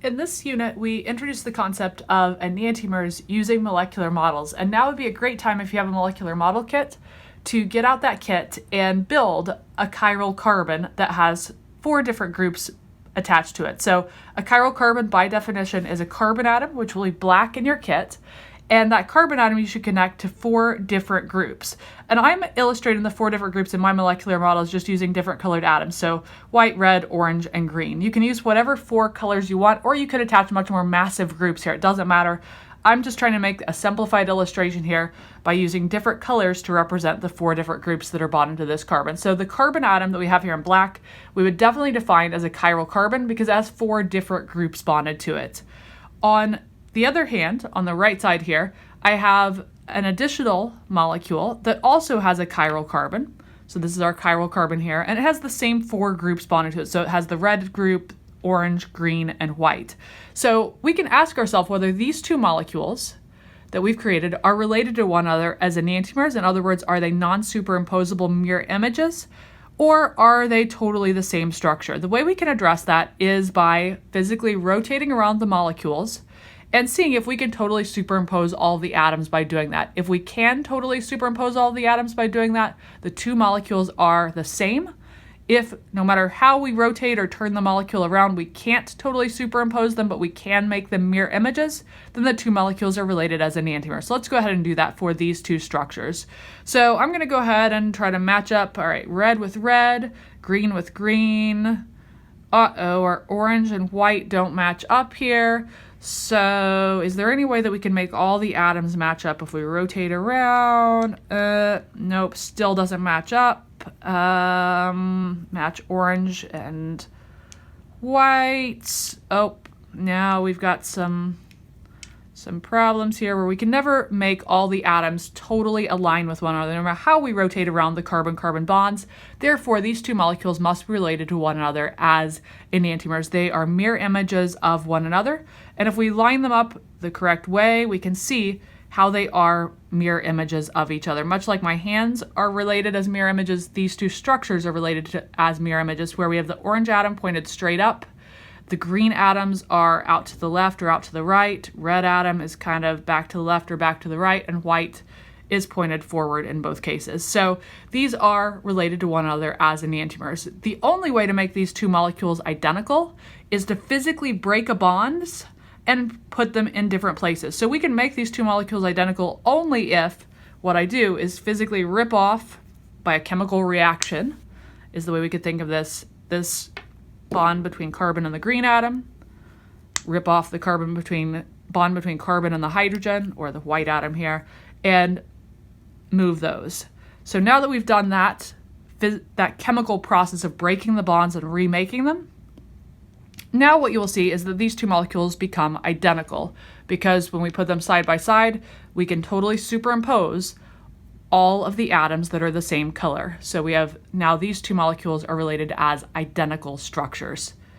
In this unit, we introduced the concept of enantiomers using molecular models, and now would be a great time if you have a molecular model kit to get out that kit and build a chiral carbon that has 4 different groups attached to it. So a chiral carbon by definition is a carbon atom, which will be black in your kit, and that carbon atom you should connect to 4 different groups. And I'm illustrating the 4 different groups in my molecular models just using different colored atoms. So white, red, orange, and green. You can use whatever 4 colors you want, or you could attach much more massive groups here. It doesn't matter. I'm just trying to make a simplified illustration here by using different colors to represent the 4 different groups that are bonded to this carbon. So the carbon atom that we have here in black, we would definitely define as a chiral carbon because it has 4 different groups bonded to it. On the other hand, on the right side here, I have an additional molecule that also has a chiral carbon. So this is our chiral carbon here, and it has the same 4 groups bonded to it. So it has the red group, orange, green, and white. So we can ask ourselves whether these 2 molecules that we've created are related to one another as enantiomers. In other words, are they non-superimposable mirror images, or are they totally the same structure? The way we can address that is by physically rotating around the molecules and seeing if we can totally superimpose all the atoms by doing that. If we can totally superimpose all the atoms by doing that, the 2 molecules are the same. If no matter how we rotate or turn the molecule around, we can't totally superimpose them, but we can make them mirror images, then the 2 molecules are related as enantiomers. So let's go ahead and do that for these 2 structures. So I'm gonna go ahead and try to match up, all right, red with red, green with green. Our orange and white don't match up here. So is there any way that we can make all the atoms match up if we rotate around? Nope, still doesn't match up. Match orange and white. Oh, now we've got some problems here where we can never make all the atoms totally align with one another, no matter how we rotate around the carbon-carbon bonds. Therefore, these 2 molecules must be related to one another as enantiomers. They are mirror images of one another, and if we line them up the correct way, we can see how they are mirror images of each other. Much like my hands are related as mirror images, these 2 structures are related as mirror images, where we have the orange atom pointed straight up. The green atoms are out to the left or out to the right. Red atom is kind of back to the left or back to the right, and white is pointed forward in both cases. So these are related to one another as enantiomers. The only way to make these 2 molecules identical is to physically break a bond and put them in different places. So we can make these 2 molecules identical only if what I do is physically rip off by a chemical reaction, is the way we could think of this bond between carbon and the green atom, rip off the bond between carbon and the hydrogen, or the white atom here, and move those. So now that we've done that chemical process of breaking the bonds and remaking them, now what you will see is that these 2 molecules become identical, because when we put them side by side, we can totally superimpose all of the atoms that are the same color. So we have now these 2 molecules are related as identical structures.